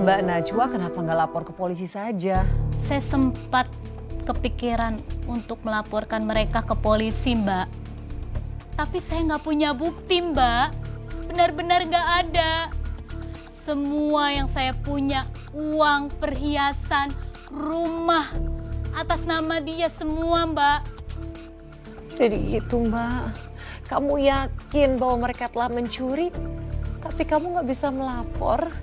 Mbak Najwa kenapa nggak lapor ke polisi saja? Saya sempat kepikiran untuk melaporkan mereka ke polisi, Mbak. Tapi saya nggak punya bukti, Mbak. Benar-benar nggak ada. Semua yang saya punya, uang, perhiasan, rumah, atas nama dia semua, Mbak. Jadi gitu Mbak, kamu yakin bahwa mereka telah mencuri, tapi kamu nggak bisa melapor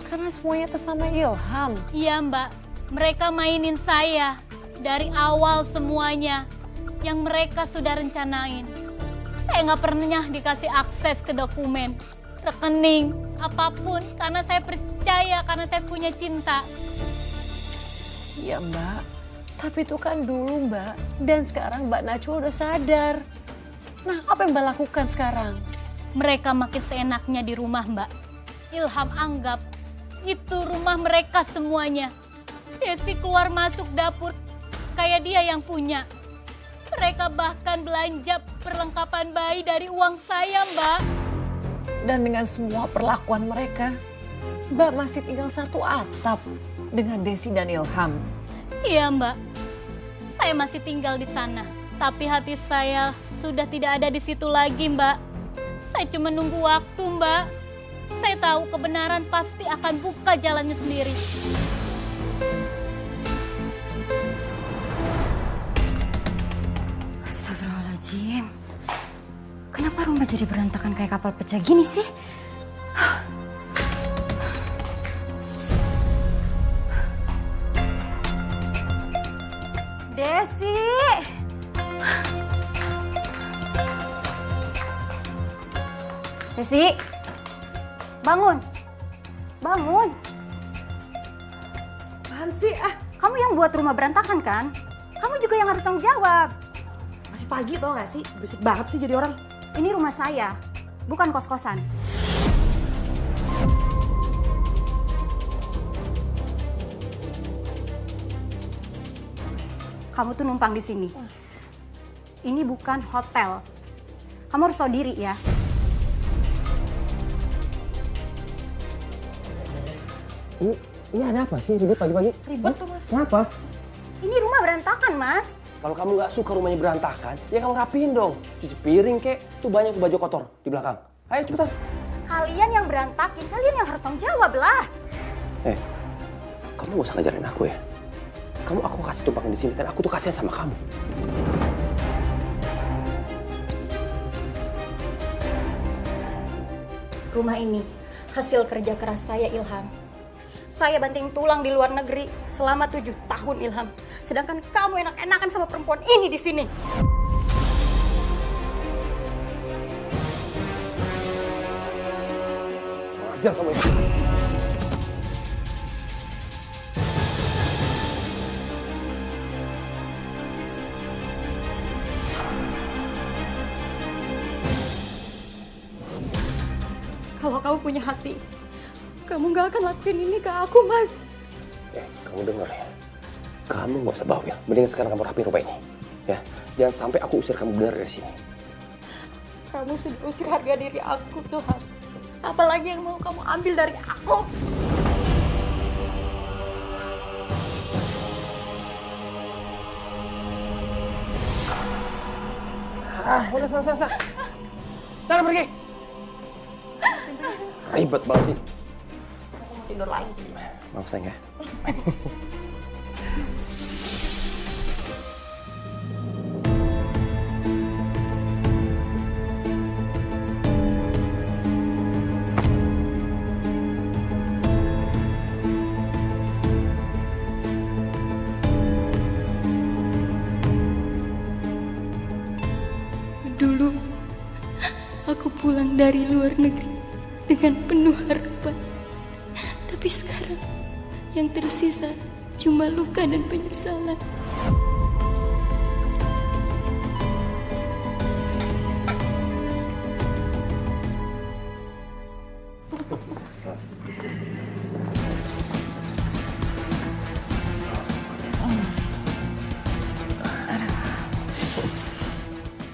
karena semuanya atas nama Ilham. Iya, Mbak. Mereka mainin saya dari awal semuanya yang mereka sudah rencanain. Saya nggak pernah dikasih akses ke dokumen, rekening, apapun, karena saya percaya, karena saya punya cinta. Iya Mbak, tapi itu kan dulu Mbak, dan sekarang Mbak Najwa udah sadar. Nah, apa yang Mbak lakukan sekarang? Mereka makin seenaknya di rumah, Mbak. Ilham anggap itu rumah mereka semuanya. Desi keluar masuk dapur kayak dia yang punya. Mereka bahkan belanja perlengkapan bayi dari uang saya, Mbak. Dan dengan semua perlakuan mereka, Mbak masih tinggal satu atap dengan Desi dan Ilham. Iya, Mbak. Saya masih tinggal di sana. Tapi hati saya sudah tidak ada di situ lagi, Mbak. Saya cuma nunggu waktu, Mbak. Saya tahu kebenaran pasti akan buka jalannya sendiri. Astagfirullahaladzim. Kenapa rumah jadi berantakan kayak kapal pecah gini sih? Desi! Desi! Bangun! Bangun! Apaan sih? Kamu yang buat rumah berantakan kan? Kamu juga yang harus tanggung jawab. Masih pagi tau gak sih? Berisik banget sih jadi orang. Ini rumah saya, bukan kos-kosan. Kamu tuh numpang di sini. Ini bukan hotel. Kamu harus tahu diri ya. Ini ada apa sih ribet pagi-pagi? Ribet tuh Mas. Kenapa? Ini rumah berantakan, Mas. Kalau kamu nggak suka rumahnya berantakan, ya kamu rapihin dong. Cuci piring kek, tuh banyak baju kotor di belakang. Ayo cepetan. Kalian yang berantakin, kalian yang harus tanggung jawab lah. Kamu nggak usah ngajarin aku ya. Aku kasih tumpang di sini kan aku tuh kasihan sama kamu. Rumah ini hasil kerja keras saya, Ilham. Saya banting tulang di luar negeri selama 7 tahun, Ilham. Sedangkan kamu enak-enakan sama perempuan ini di sini. Ajar kamu ya. Kalau kamu punya hati, kamu gak akan lakuin ini ke aku, Mas. Kamu denger ya. Kamu nggak usah bawel. Mending sekarang kamu rapiin rumah ini. Ya, jangan sampai aku usir kamu benar dari sini. Kamu sudah usir harga diri aku, Ilham. Apalagi yang mau kamu ambil dari aku? Udah selesai. Sana pergi. Ribet banget sih. Aku mau tidur lagi. Maaf sayang ya. Dulu, aku pulang dari luar negeri dengan penuh harapan. Tapi sekarang, yang tersisa cuma luka dan penyesalan.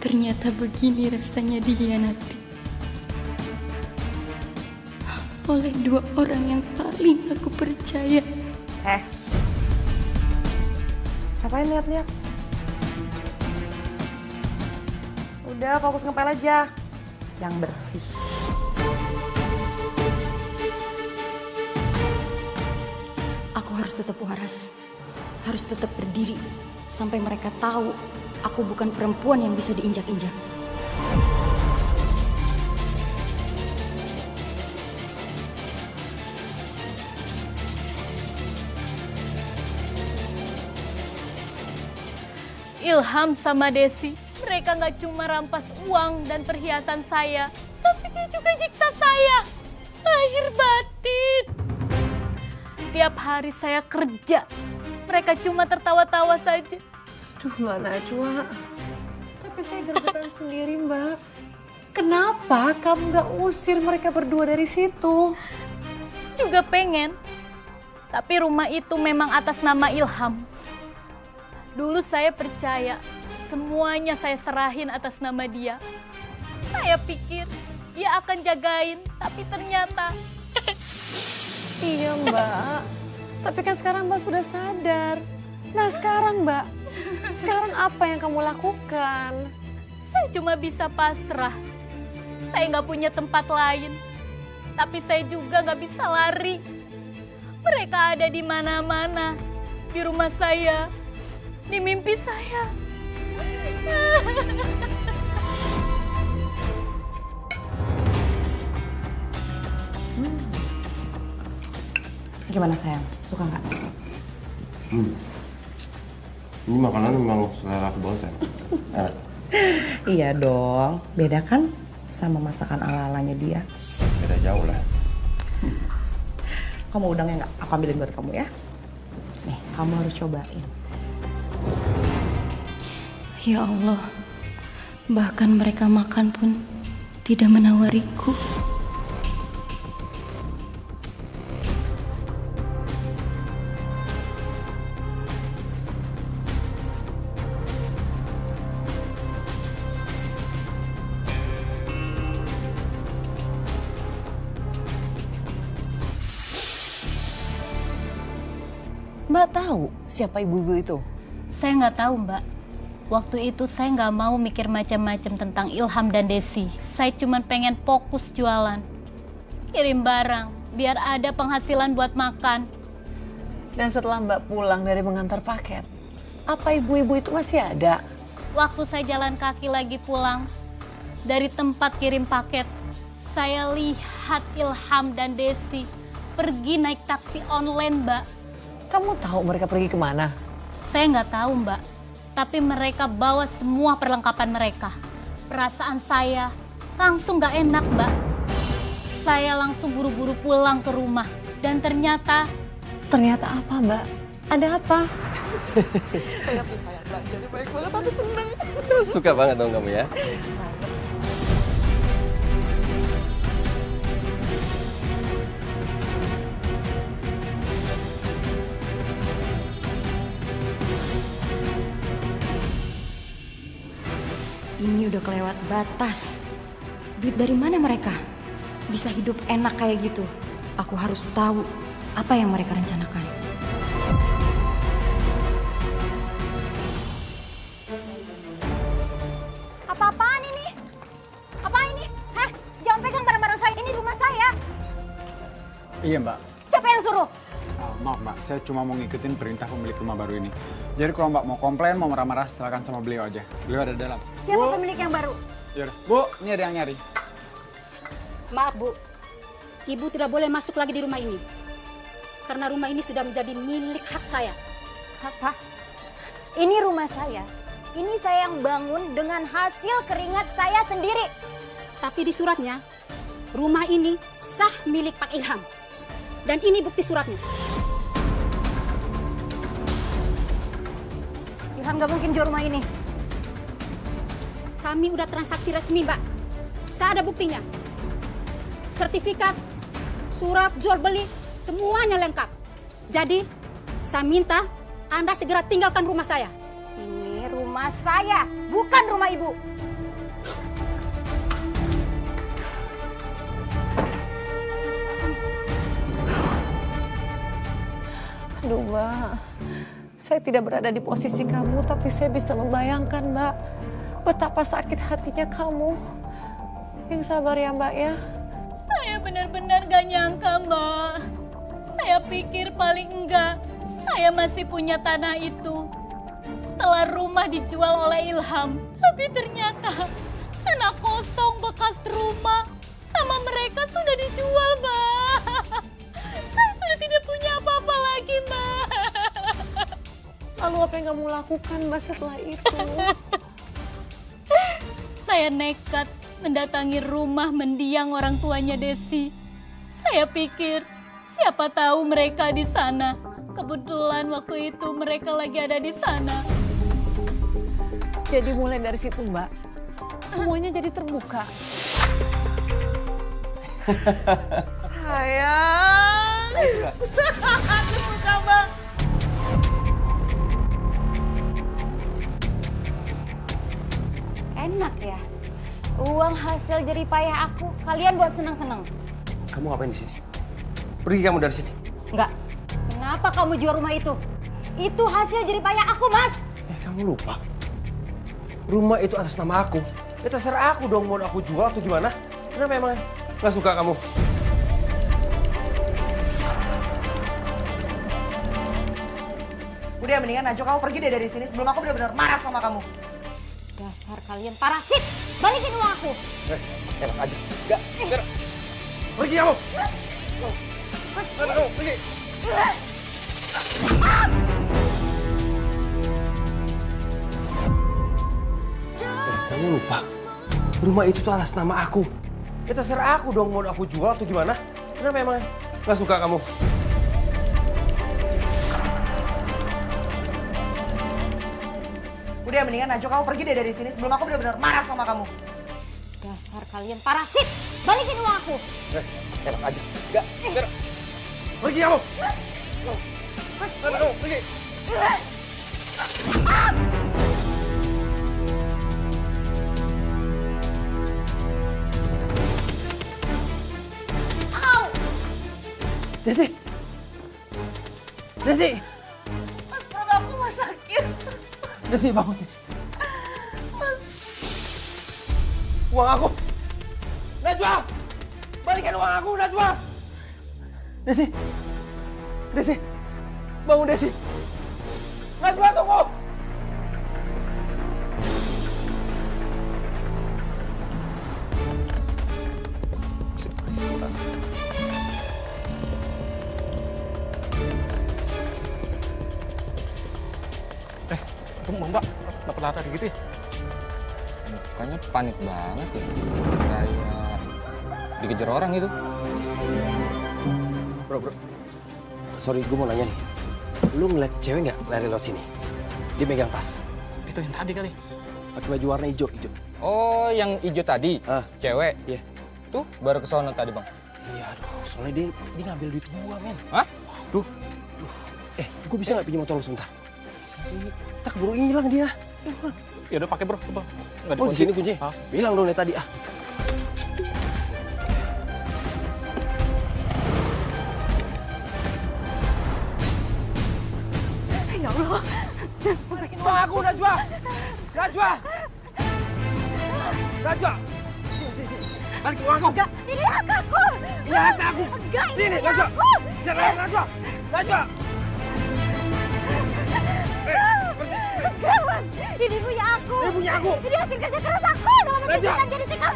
Ternyata begini rasanya dihianati oleh dua orang yang paling paling aku percaya. Ngapain lihat-lihat? Udah fokus ngepel aja. Yang bersih. Aku harus tetap waras. Harus tetap berdiri sampai mereka tahu aku bukan perempuan yang bisa diinjak-injak. Ilham sama Desi, mereka nggak cuma rampas uang dan perhiasan saya, tapi dia juga nyiksa saya. Lahir batin. Tiap hari saya kerja, mereka cuma tertawa-tawa saja. Duh Mbak Najwa, tapi saya gregetan sendiri Mbak. Kenapa kamu gak usir mereka berdua dari situ? Juga pengen, tapi rumah itu memang atas nama Ilham. Dulu saya percaya semuanya saya serahin atas nama dia. Saya pikir dia akan jagain, tapi ternyata Iya Mbak, tapi kan sekarang Mbak sudah sadar. Nah sekarang Mbak, sekarang apa yang kamu lakukan? saya cuma bisa pasrah. Saya nggak punya tempat lain, tapi saya juga nggak bisa lari. Mereka ada di mana-mana, di rumah saya, di mimpi saya. Gimana sayang? Suka nggak? Ini makanan memang selera aku banget, sayang. Enak. Iya dong. Beda kan sama masakan ala-alanya dia. Beda jauh lah. Kamu udangnya nggak? Aku ambilin buat kamu ya. Nih, kamu harus cobain. Ya Allah, bahkan mereka makan pun tidak menawariku. Mbak tahu siapa ibu-ibu itu? Saya nggak tahu, Mbak. Waktu itu saya nggak mau mikir macam-macam tentang Ilham dan Desi. Saya cuma pengen fokus jualan. Kirim barang, biar ada penghasilan buat makan. Dan setelah Mbak pulang dari mengantar paket, apa ibu-ibu itu masih ada? Waktu saya jalan kaki lagi pulang dari tempat kirim paket, saya lihat Ilham dan Desi pergi naik taksi online, Mbak. Kamu tahu mereka pergi kemana? Saya nggak tahu, Mbak. Tapi mereka bawa semua perlengkapan mereka. Perasaan saya langsung nggak enak, Mbak. Saya langsung buru-buru pulang ke rumah. Dan ternyata... Ternyata apa Mbak? Ada apa? Suka banget dong kamu ya. Ini udah kelewat batas. Duit dari mana mereka? Bisa hidup enak kayak gitu. Aku harus tahu apa yang mereka rencanakan. Apa-apaan ini? Apa ini? Hah? Jangan pegang barang-barang saya. Ini rumah saya. Iya mbak. Siapa yang suruh? Maaf mbak, saya cuma mau ngikutin perintah pemilik rumah baru ini. Jadi kalau mbak mau komplain, mau marah-marah, silakan sama beliau aja. Beliau ada di dalam. Siapa Bu. pemilik yang baru? Yaudah, Bu, ini ada yang nyari. Maaf Bu, Ibu tidak boleh masuk lagi di rumah ini. Karena rumah ini sudah menjadi milik hak saya. Apa? Ini rumah saya. Ini saya yang bangun dengan hasil keringat saya sendiri. Tapi di suratnya, rumah ini sah milik Pak Ilham. Dan ini bukti suratnya. Ilham gak mungkin jual rumah ini. Kami udah transaksi resmi, Mbak. Saya ada buktinya. Sertifikat, surat jual beli, semuanya lengkap. Jadi, saya minta Anda segera tinggalkan rumah saya. Ini rumah saya, bukan rumah ibu. Aduh Mbak, saya tidak berada di posisi kamu, tapi saya bisa membayangkan Mbak, betapa sakit hatinya kamu. Yang sabar ya Mbak ya. Saya benar-benar gak nyangka, Mbak. Saya pikir paling enggak saya masih punya tanah itu setelah rumah dijual oleh Ilham. Tapi ternyata tanah kosong bekas rumah sama mereka sudah dijual, Mbak. Saya sudah tidak punya apa-apa lagi, Mbak. Lalu apa yang kamu lakukan Mbak setelah itu? Saya nekat mendatangi rumah mendiang orang tuanya Desi. Saya pikir siapa tahu mereka di sana. Kebetulan waktu itu mereka lagi ada di sana. Jadi mulai dari situ Mbak, semuanya jadi terbuka. Sayang. Aku suka Mbak. Enak ya. Uang hasil jerih payah aku kalian buat senang-senang. Kamu ngapain di sini? Pergi kamu dari sini. Enggak. Kenapa kamu jual rumah itu? Itu hasil jerih payah aku, Mas. Kamu lupa. Rumah itu atas nama aku. Ya terserah aku dong mau aku jual atau gimana. Kenapa emang nggak suka kamu? Udah mendingan Najwa kamu pergi deh dari sini sebelum aku benar-benar marah sama kamu. Dasar kalian parasit. Balikin uang aku. Enak aja. Enggak. Pergi kamu. Kamu pergi. Kamu lupa. Rumah itu tuh atas nama aku. Ya terserah aku dong mau aku jual atau gimana. Kenapa emang nggak suka kamu? Udah mendingan Najwa kamu pergi deh dari sini sebelum aku benar-benar marah sama kamu. Dasar kalian parasit. Balikin uang aku. Enak aja. Enggak. Pergi kamu. Kamu pergi. Desi! Desi! Mas, perut aku mas sakit. Desi, bangun Desi. Uang aku! Najwa! Balikan uang aku, Najwa! Desi! Desi! Bangun Desi! Najwa, tunggu! Mbak, dapat lata gitu ya? Mukanya panik banget ya. Kayak dikejar orang gitu. Bro. Sorry, gue mau nanya nih. Lu ngeliat cewek nggak lari lewat sini? Dia megang tas. Itu yang tadi kali. Pakai baju warna hijau. Oh, yang hijau tadi? Cewek? Iya. Tuh, baru ke sono tadi, Bang. Iya, aduh. Soalnya dia ngambil duit gua, men. Hah? Duh. Gue bisa nggak pinjam motor lu sebentar? Tak keburu hilang dia. Ya udah pakai bro, coba. Oh di sini kunci. Bilang dong dari tadi ah. Ya Allah. Balikin uang aku, Najwa. Najwa. Sini. Balikin uang aku. Enggak, ini hak aku. Ini hak aku. Enggak, sini, ini Najwa. aku. Jangan, Najwa. Enggak, Mas. Ini punya aku. Ini punya aku. Ini hasil kerja keras aku. Selama menjadikan jadi TKW.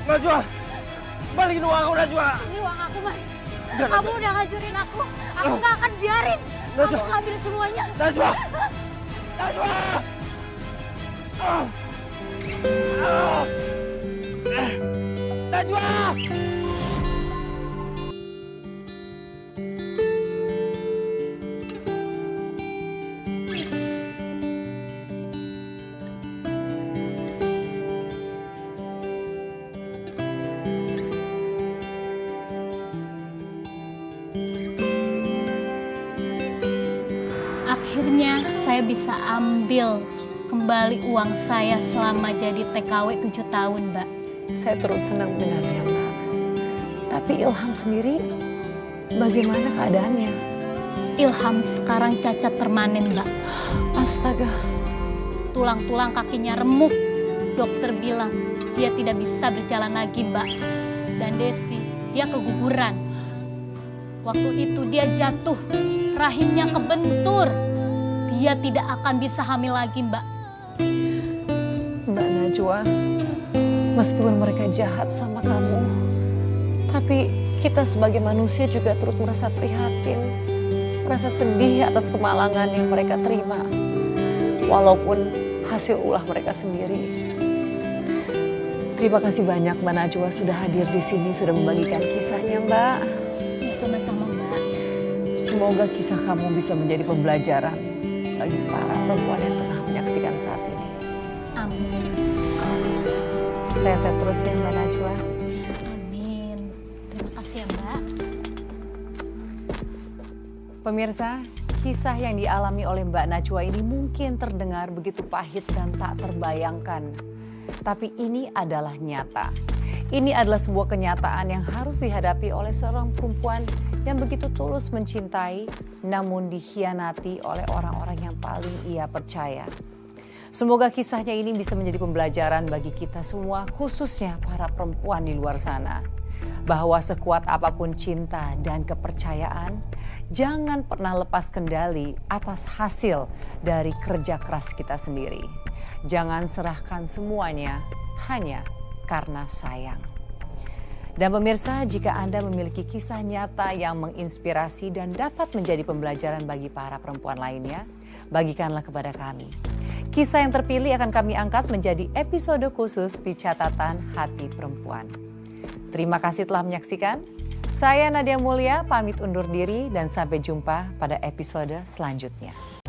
Najwa. Balikin uang aku, Najwa. Ini uang aku, Mas. Enggak, Kamu udah ngancurin aku. Aku nggak akan biarin. Aku ngambil semuanya. Najwa. Najwa. Akhirnya saya bisa ambil kembali uang saya selama jadi TKW 7 tahun, Mbak. saya turut senang mendengarnya, Mbak. Tapi Ilham sendiri, bagaimana keadaannya? Ilham sekarang cacat permanen, Mbak. Astaga, Tulang-tulang kakinya remuk. Dokter bilang dia tidak bisa berjalan lagi, Mbak. Dan Desi, dia keguguran. Waktu itu dia jatuh, rahimnya kebentur. Dia tidak akan bisa hamil lagi, Mbak. Mbak Najwa, meskipun mereka jahat sama kamu, tapi kita sebagai manusia juga turut merasa prihatin, merasa sedih atas kemalangan yang mereka terima, walaupun hasil ulah mereka sendiri. Terima kasih banyak Mbak Najwa sudah hadir di sini, sudah membagikan kisahnya, Mbak. Ya, sama-sama, Mbak. Semoga kisah kamu bisa menjadi pembelajaran bagi para perempuan yang tengah menyaksikan saat ini. Amin. Sehat terus ya Mbak Najwa. Amin. Terima kasih ya, Mbak. Pemirsa, kisah yang dialami oleh Mbak Najwa ini mungkin terdengar begitu pahit dan tak terbayangkan. Tapi ini adalah nyata. Ini adalah sebuah kenyataan yang harus dihadapi oleh seorang perempuan yang begitu tulus mencintai, namun dikhianati oleh orang-orang yang paling ia percaya. Semoga kisahnya ini bisa menjadi pembelajaran bagi kita semua, khususnya para perempuan di luar sana. Bahwa sekuat apapun cinta dan kepercayaan, jangan pernah lepas kendali atas hasil dari kerja keras kita sendiri. Jangan serahkan semuanya hanya karena sayang. Dan pemirsa, jika Anda memiliki kisah nyata yang menginspirasi dan dapat menjadi pembelajaran bagi para perempuan lainnya, bagikanlah kepada kami. Kisah yang terpilih akan kami angkat menjadi episode khusus di catatan hati perempuan. Terima kasih telah menyaksikan. Saya Nadia Mulya, pamit undur diri dan sampai jumpa pada episode selanjutnya.